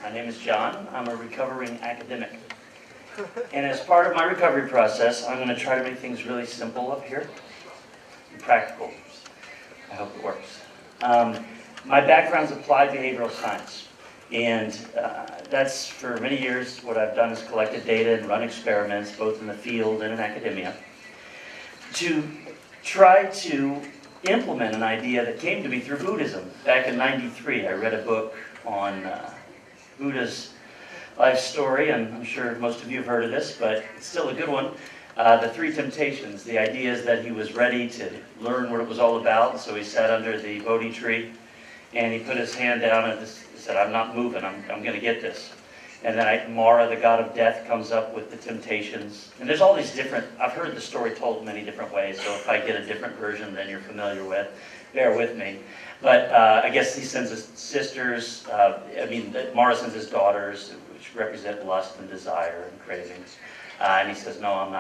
My name is John. I'm a recovering academic. And as part of my recovery process, I'm going to try to make things really simple up here and practical. I hope it works. My background's applied behavioral science. And that's, for many years, what I've done is collected data and run experiments, both in the field and in academia, to try to implement an idea that came to me through Buddhism. Back in '93, I read a book on Buddha's life story, and I'm sure most of you have heard of this, but it's still a good one. The Three Temptations. The idea is that he was ready to learn what it was all about, and so he sat under the Bodhi tree, and he put his hand down and said, I'm not moving, I'm going to get this. And then Mara, the god of death, comes up with the temptations. And there's all these different, I've heard the story told many different ways, so if I get a different version than you're familiar with, bear with me. But I guess he sends his sisters, Mara sends his daughters, which represent lust and desire and cravings. And he says, no, I'm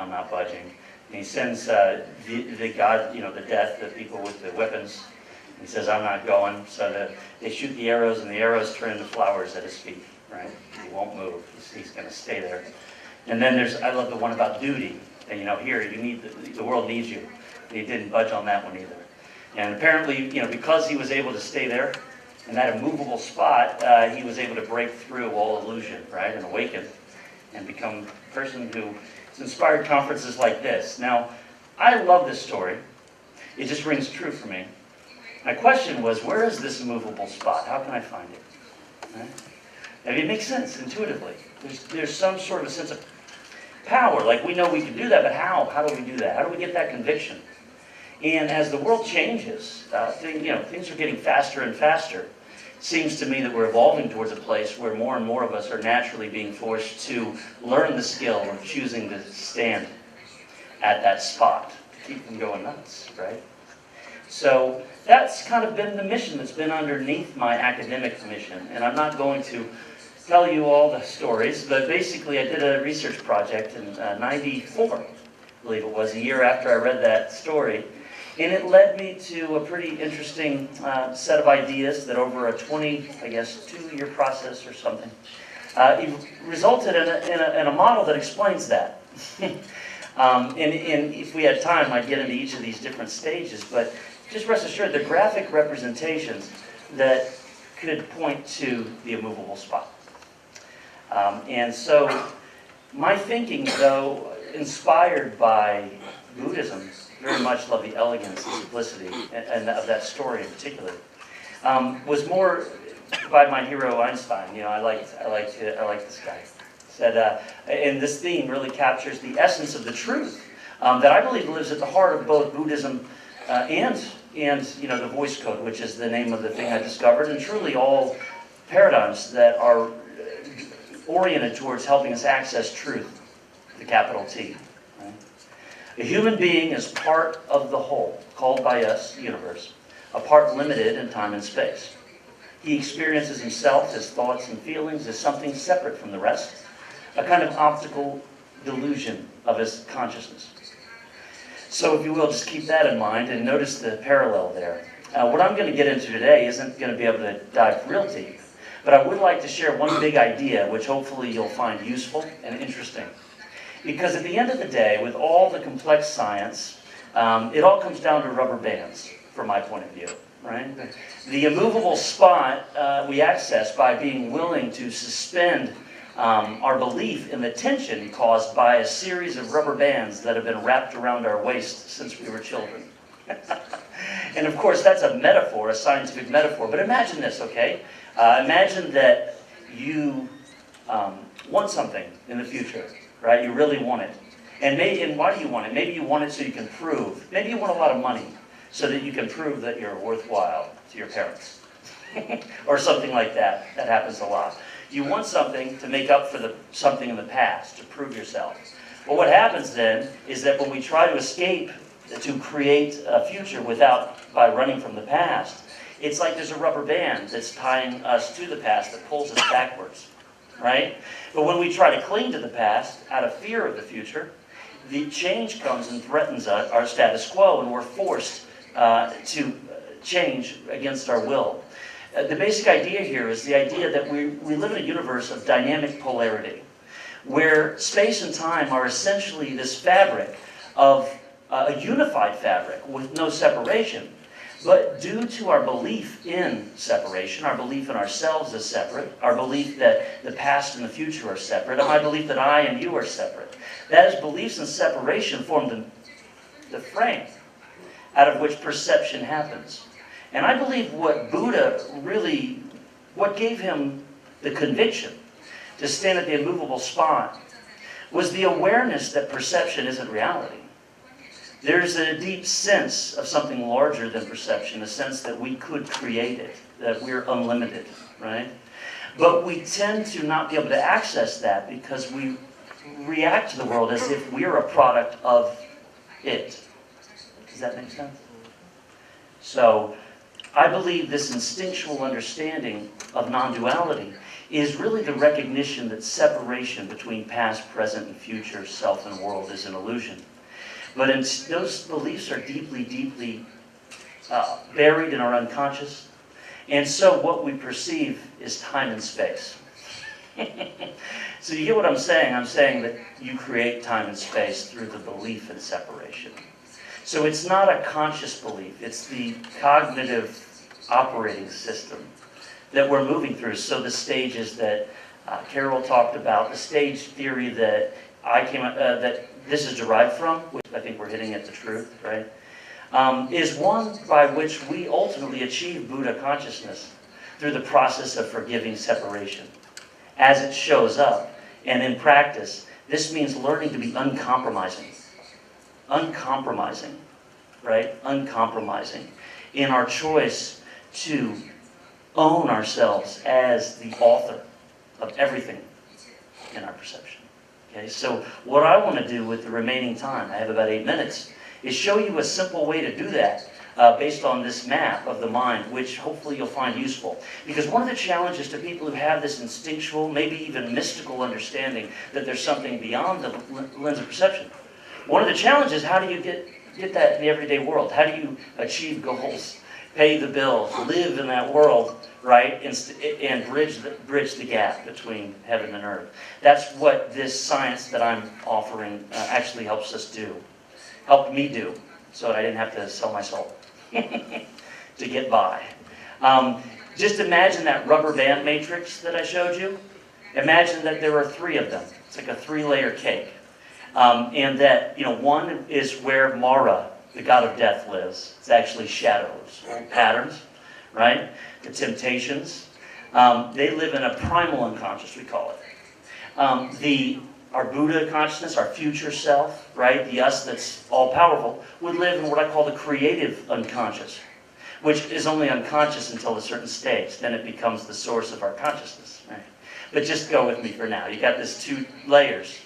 not budging. And he sends the god, the death, the people with the weapons. He says, I'm not going. So they shoot the arrows, and the arrows turn into flowers at his feet, right? He won't move. He's going to stay there. And then I love the one about duty. And, here, the world needs you. And he didn't budge on that one either. And apparently, because he was able to stay there in that immovable spot, he was able to break through all illusion, right, and awaken, and become a person who has inspired conferences like this. Now, I love this story. It just rings true for me. My question was, where is this immovable spot? How can I find it? Right? I mean, it makes sense intuitively. There's some sort of a sense of power. Like, we know we can do that, but how? How do we do that? How do we get that conviction? And as the world changes, things are getting faster and faster. It seems to me that we're evolving towards a place where more and more of us are naturally being forced to learn the skill of choosing to stand at that spot to keep them going nuts, right? So that's kind of been the mission that's been underneath my academic mission. And I'm not going to tell you all the stories, but basically I did a research project in '94, I believe it was, a year after I read that story. And it led me to a pretty interesting set of ideas that over a 2-year process or something, it resulted in a model that explains that. And if we had time, I'd get into each of these different stages, but just rest assured, they're graphic representations that could point to the immovable spot. And so my thinking, though, inspired by Buddhism, very much love the elegance and simplicity and of that story in particular, was more by my hero Einstein. I like this guy. Said, and this theme really captures the essence of the truth that I believe lives at the heart of both Buddhism and the voice code, which is the name of the thing I discovered, and truly all paradigms that are oriented towards helping us access truth, the capital T. Right? A human being is part of the whole, called by us universe, a part limited in time and space. He experiences himself, his thoughts and feelings, as something separate from the rest, a kind of optical delusion of his consciousness. So if you will, just keep that in mind and notice the parallel there. What I'm going to get into today isn't going to be able to dive real deep, but I would like to share one big idea which hopefully you'll find useful and interesting. Because at the end of the day, with all the complex science, it all comes down to rubber bands, from my point of view. Right? The immovable spot we access by being willing to suspend our belief in the tension caused by a series of rubber bands that have been wrapped around our waist since we were children. And of course, that's a metaphor, a scientific metaphor. But imagine this, okay? Imagine that you want something in the future, right? You really want it. And why do you want it? Maybe you want it so you can prove. Maybe you want a lot of money so that you can prove that you're worthwhile to your parents. Or something like that. That happens a lot. You want something to make up for something in the past, to prove yourself. Well, what happens then is that when we try to escape, to create a future by running from the past, it's like there's a rubber band that's tying us to the past that pulls us backwards, right? But when we try to cling to the past out of fear of the future, the change comes and threatens our status quo, and we're forced to change against our will. The basic idea here is the idea that we live in a universe of dynamic polarity, where space and time are essentially this fabric of a unified fabric with no separation. But due to our belief in separation, our belief in ourselves as separate, our belief that the past and the future are separate, and my belief that I and you are separate, that is, beliefs in separation form the frame out of which perception happens. And I believe what Buddha really, what gave him the conviction to stand at the immovable spot was the awareness that perception isn't reality. There's a deep sense of something larger than perception, a sense that we could create it, that we're unlimited, right? But we tend to not be able to access that because we react to the world as if we're a product of it. Does that make sense? So, I believe this instinctual understanding of non-duality is really the recognition that separation between past, present, and future, self and world is an illusion. But those beliefs are deeply, deeply buried in our unconscious. And so what we perceive is time and space. So you get what I'm saying? I'm saying that you create time and space through the belief in separation. So it's not a conscious belief. It's the cognitive operating system that we're moving through. So the stages that Carol talked about, the stage theory that that this is derived from, which I think we're hitting at the truth, right, is one by which we ultimately achieve Buddha consciousness through the process of forgiving separation as it shows up. And in practice, this means learning to be uncompromising. Uncompromising, right? Uncompromising in our choice to own ourselves as the author of everything in our perception. Okay, so what I want to do with the remaining time, I have about 8 minutes, is show you a simple way to do that based on this map of the mind, which hopefully you'll find useful. Because one of the challenges to people who have this instinctual, maybe even mystical understanding that there's something beyond the lens of perception, one of the challenges is how do you get that in the everyday world? How do you achieve goals, pay the bills, live in that world, right, and bridge the gap between heaven and earth? That's what this science that I'm offering actually helps us do. Helped me do, so that I didn't have to sell my soul to get by. Just imagine that rubber band matrix that I showed you. Imagine that there are 3 of them. It's like a 3-layer cake. And that, one is where Mara, the god of death, lives. It's actually shadows, old patterns, right? The temptations. They live in a primal unconscious, we call it. Our Buddha consciousness, our future self, right? The us that's all-powerful, would live in what I call the creative unconscious, which is only unconscious until a certain stage. Then it becomes the source of our consciousness, right? But just go with me for now. You got this 2 layers.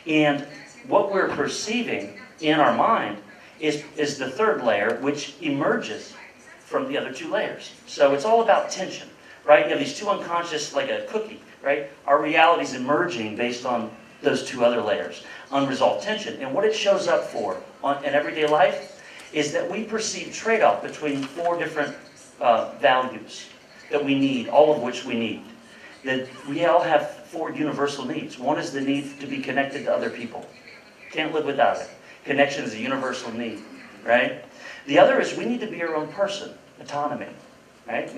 And what we're perceiving in our mind is the 3rd layer, which emerges from the other 2 layers. So it's all about tension, right? You have these 2 unconscious, like a cookie, right? Our reality is emerging based on those 2 other layers, unresolved tension. And what it shows up for in everyday life is that we perceive trade-off between 4 different values that we need, all of which we need. That we all have 4 universal needs. One is the need to be connected to other people. Can't live without it. Connection is a universal need, right? The other is we need to be our own person, autonomy, right?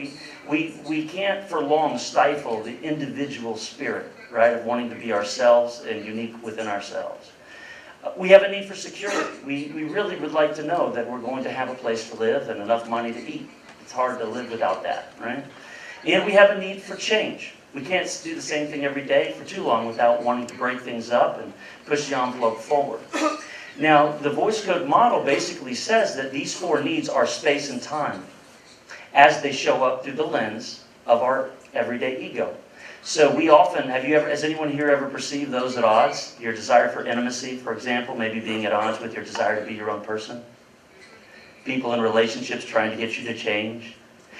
We can't for long stifle the individual spirit, right, of wanting to be ourselves and unique within ourselves. We have a need for security. We really would like to know that we're going to have a place to live and enough money to eat. It's hard to live without that, right? And we have a need for change. We can't do the same thing every day for too long without wanting to break things up and push the envelope forward. Now, the voice code model basically says that these 4 needs are space and time as they show up through the lens of our everyday ego. So we often, has anyone here ever perceived those at odds? Your desire for intimacy, for example, maybe being at odds with your desire to be your own person? People in relationships trying to get you to change.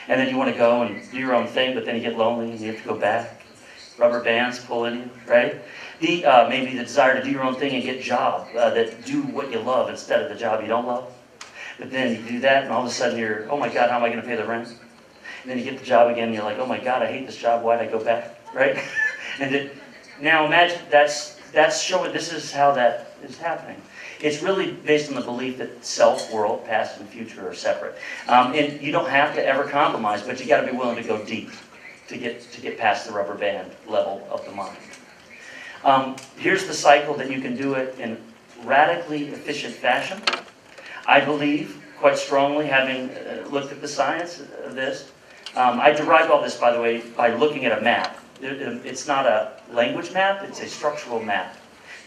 And then you want to go and do your own thing, but then you get lonely and you have to go back. Rubber bands pull in you, right? Maybe the desire to do your own thing and get a job that do what you love instead of the job you don't love. But then you do that and all of a sudden you're, oh my God, how am I going to pay the rent? And then you get the job again, and you're like, oh my God, I hate this job, why'd I go back, right? Now imagine that's showing, this is how that is happening. It's really based on the belief that self, world, past, and future are separate. And you don't have to ever compromise, but you got to be willing to go deep to get past the rubber band level of the mind. Here's the cycle that you can do it in radically efficient fashion. I believe quite strongly, having looked at the science of this. I derived all this, by the way, by looking at a map. It's not a language map, it's a structural map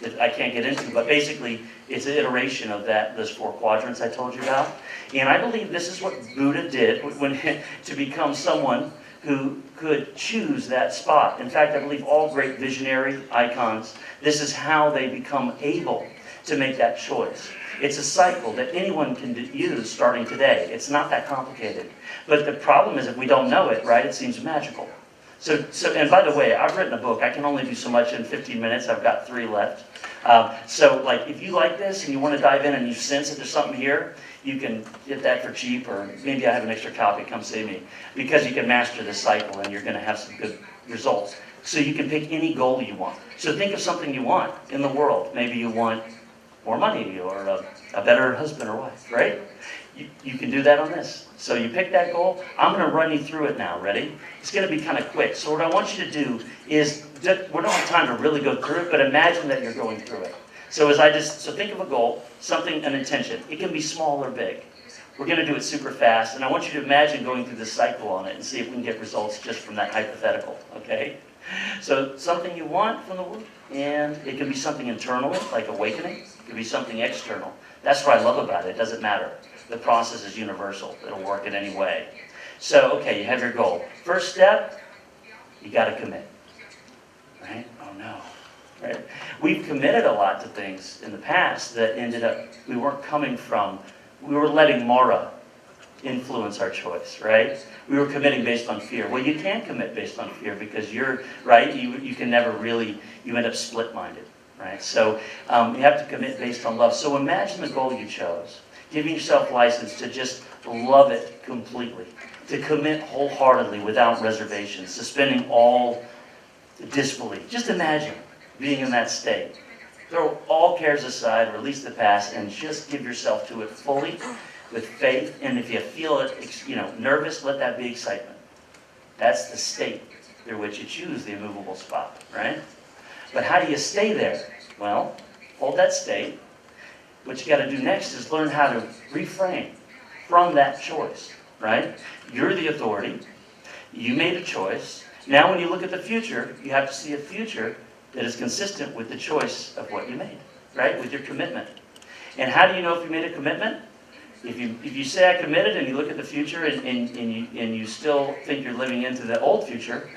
that I can't get into, but basically it's an iteration of those 4 quadrants I told you about. And I believe this is what Buddha did to become someone who could choose that spot. In fact, I believe all great visionary icons, this is how they become able to make that choice. It's a cycle that anyone can use starting today. It's not that complicated. But the problem is if we don't know it, right, it seems magical. And by the way, I've written a book. I can only do so much in 15 minutes. I've got 3 left. So like, if you like this and you want to dive in and you sense that there's something here, you can get that for cheap, or maybe I have an extra copy, come see me. Because you can master this cycle and you're going to have some good results. So you can pick any goal you want. So think of something you want in the world. Maybe you want more money or a better husband or wife, right? You can do that on this. So you pick that goal. I'm going to run you through it now. Ready? It's going to be kind of quick. So what I want you to do is, we don't have time to really go through it, but imagine that you're going through it. So so think of a goal, something, an intention. It can be small or big. We're going to do it super fast, and I want you to imagine going through this cycle on it and see if we can get results just from that hypothetical, okay? So something you want from the world, and it can be something internal, like awakening. It can be something external. That's what I love about it. It doesn't matter. The process is universal. It'll work in any way. So, okay, you have your goal. First step, you got to commit. Right? Oh no. Right? We've committed a lot to things in the past that ended up, we were letting Mara influence our choice, right? We were committing based on fear. Well, you can't commit based on fear because you're, right, you can never really, you end up split-minded, right? So you have to commit based on love. So imagine the goal you chose. Giving yourself license to just love it completely, to commit wholeheartedly without reservations, suspending all disbelief. Just imagine being in that state. Throw all cares aside, release the past, and just give yourself to it fully with faith. And if you feel it, nervous, let that be excitement. That's the state through which you choose the immovable spot, right? But how do you stay there? Well, hold that state. What you got to do next is learn how to reframe from that choice, right? You're the authority. You made a choice. Now when you look at the future, you have to see a future that is consistent with the choice of what you made, right? With your commitment. And how do you know if you made a commitment? If you say I committed and you look at the future and you still think you're living into the old future,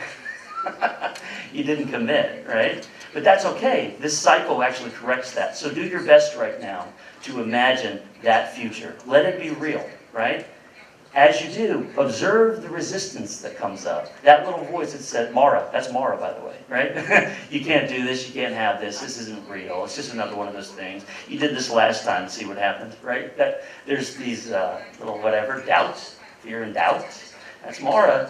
you didn't commit, right? But that's okay. This cycle actually corrects that. So do your best right now to imagine that future. Let it be real, right? As you do, observe the resistance that comes up. That little voice that said, Mara, that's Mara, by the way, right? You can't do this, you can't have this, this isn't real, it's just another one of those things. You did this last time, see what happened, right? There's these little whatever, doubts, fear and doubt. That's Mara.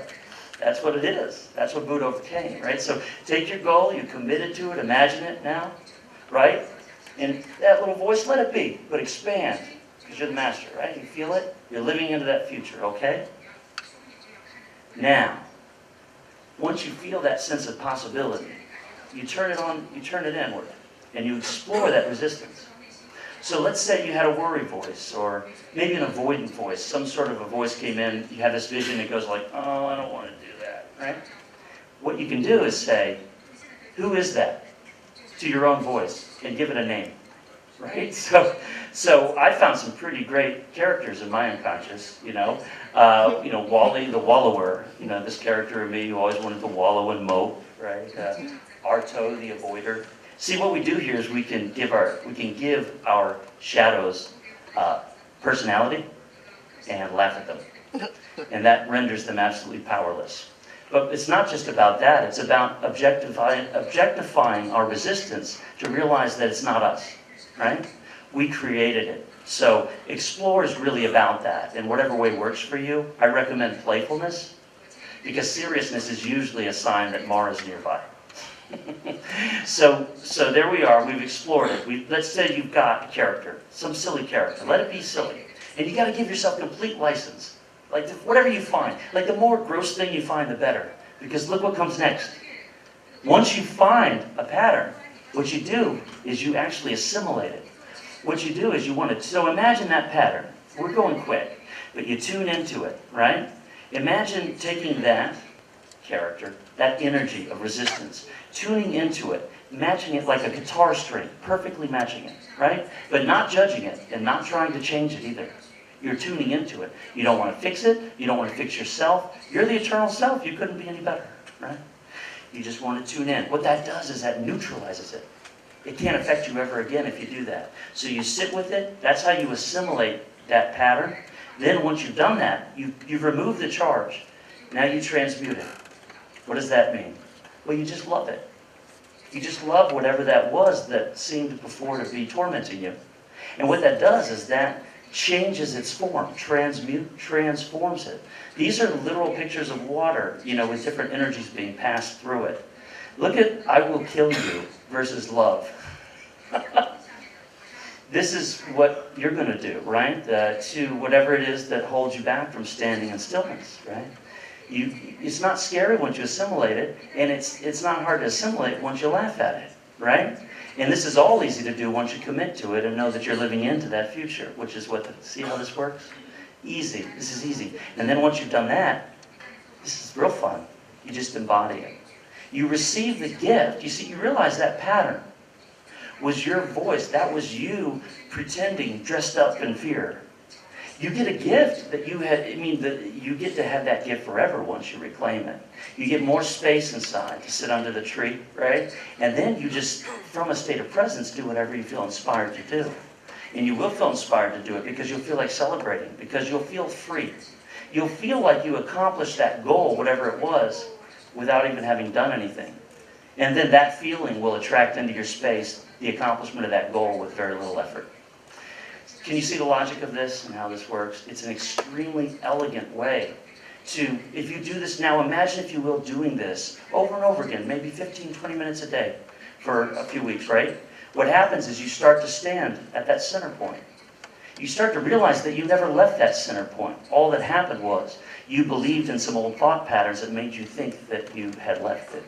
That's what it is. That's what Buddha overcame, right? So take your goal, you committed to it, imagine it now, right? And that little voice, let it be, but expand, because you're the master, right? You feel it, you're living into that future, okay? Now, once you feel that sense of possibility, you turn it on, you turn it inward, and you explore that resistance. So let's say you had a worry voice, or maybe an avoidant voice. Some sort of a voice came in, you have this vision that goes like, oh, I don't want to do that, right? What you can do is say, who is that? To your own voice, and give it a name, right? So I found some pretty great characters in my unconscious, Wally the wallower, this character of me who always wanted to wallow and mope, right? Arto the avoider. See, what we do here is we can give our shadows personality and laugh at them. And that renders them absolutely powerless. But it's not just about that. It's about objectifying our resistance to realize that it's not us, right? We created it. So explore is really about that. In whatever way works for you, I recommend playfulness. because seriousness is usually a sign that Mara's nearby. So there we are, we've explored it. Let's say you've got a character, some silly character, let it be silly. And you got to give yourself complete license. Like whatever you find, like the more gross thing you find, the better. Because look what comes next. Once you find a pattern, what you do is you actually assimilate it. What you do is you want to, so imagine that pattern. We're going quick, but you tune into it, right? Imagine taking that character, that energy of resistance, tuning into it, matching it like a guitar string, perfectly matching it, right? But not judging it and not trying to change it either. You're tuning into it. You don't want to fix it. You don't want to fix yourself. You're the eternal self. You couldn't be any better, right? You just want to tune in. What that does is that neutralizes it. It can't affect you ever again if you do that. So you sit with it. That's how you assimilate that pattern. Then once you've done that, you've removed the charge. Now you transmute it. What does that mean? Well, you just love it. You just love whatever that was that seemed before to be tormenting you. And what that does is that changes its form. Transmute transforms it. These are literal pictures of water, with different energies being passed through it. Look at I will kill you versus love. This is what you're going to do, right? To whatever it is that holds you back from standing in stillness, right? It's not scary once you assimilate it, and it's not hard to assimilate once you laugh at it, right? And this is all easy to do once you commit to it and know that you're living into that future, which is see how this works? Easy. This is easy. And then once you've done that, this is real fun. You just embody it. You receive the gift. You realize that pattern was your voice. That was you pretending, dressed up in fear. You get a gift that you get to have that gift forever once you reclaim it. You get more space inside to sit under the tree, right? And then you just, from a state of presence, do whatever you feel inspired to do. And you will feel inspired to do it because you'll feel like celebrating, because you'll feel free. You'll feel like you accomplished that goal, whatever it was, without even having done anything. And then that feeling will attract into your space the accomplishment of that goal with very little effort. Can you see the logic of this and how this works? It's an extremely elegant way to, if you do this now, imagine, if you will, doing this over and over again, maybe 15, 20 minutes a day for a few weeks, right? What happens is you start to stand at that center point. You start to realize that you never left that center point. All that happened was you believed in some old thought patterns that made you think that you had left it,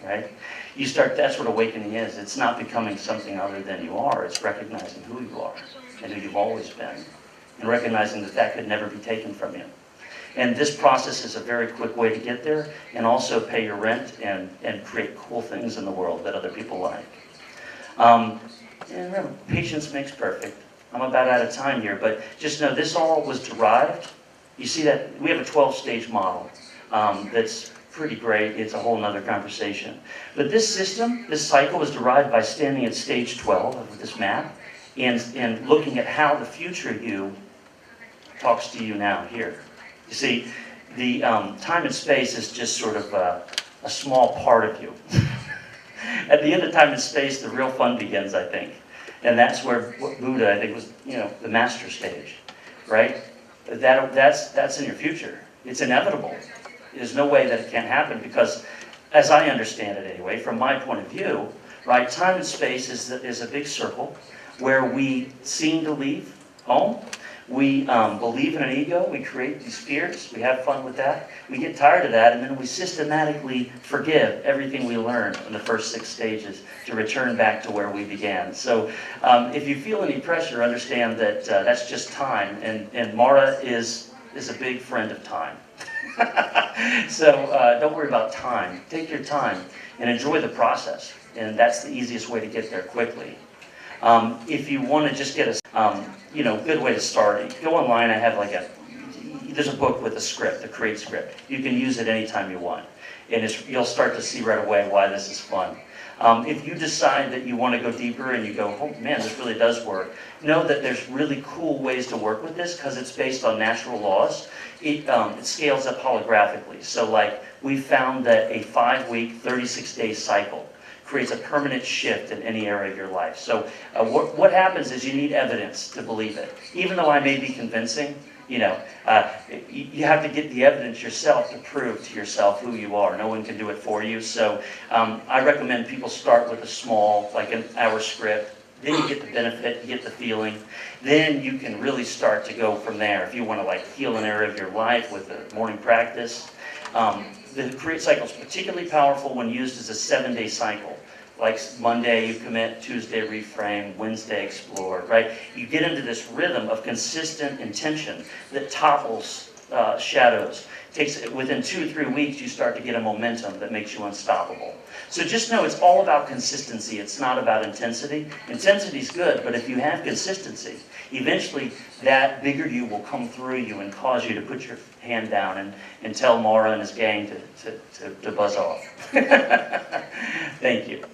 right? That's what awakening is. It's not becoming something other than you are. It's recognizing who you are and who you've always been, and recognizing that that could never be taken from you. And this process is a very quick way to get there, and also pay your rent and create cool things in the world that other people like. And remember, patience makes perfect. I'm about out of time here, but just know this all was derived. You see that we have a 12-stage model that's pretty great. It's a whole nother conversation. But this system, this cycle, was derived by standing at stage 12 of this map and looking at how the future you talks to you now here. You see, the time and space is just sort of a small part of you. At the end of time and space, the real fun begins, I think. And that's where Buddha, I think, was, the master stage, right? That's in your future. It's inevitable. There's no way that it can't happen because, as I understand it anyway, from my point of view, right, time and space is a big circle where we seem to leave home. We believe in an ego. We create these fears. We have fun with that. We get tired of that, and then we systematically forgive everything we learned in the first 6 stages to return back to where we began. So if you feel any pressure, understand that that's just time, and Mara is a big friend of time. So don't worry about time. Take your time and enjoy the process, and that's the easiest way to get there quickly. If you want to just get a good way to start, go online. I have there's a book with a script, a create script. You can use it anytime you want, and you'll start to see right away why this is fun. If you decide that you want to go deeper and you go, oh man, this really does work, know that there's really cool ways to work with this because it's based on natural laws. It scales up holographically. So we found that a 5-week, 36-day cycle creates a permanent shift in any area of your life. So what happens is you need evidence to believe it. Even though I may be convincing, You know, you have to get the evidence yourself to prove to yourself who you are. No one can do it for you. So I recommend people start with a small, like an hour script. Then you get the benefit, you get the feeling. Then you can really start to go from there. If you want to like heal an area of your life with a morning practice. The Create cycle is particularly powerful when used as a 7-day cycle. Like Monday you commit, Tuesday reframe, Wednesday explore, right? You get into this rhythm of consistent intention that topples shadows. Within 2 or 3 weeks you start to get a momentum that makes you unstoppable. So just know it's all about consistency. It's not about intensity. Intensity is good, but if you have consistency, eventually that bigger you will come through you and cause you to put your hand down and tell Mara and his gang to buzz off. Thank you.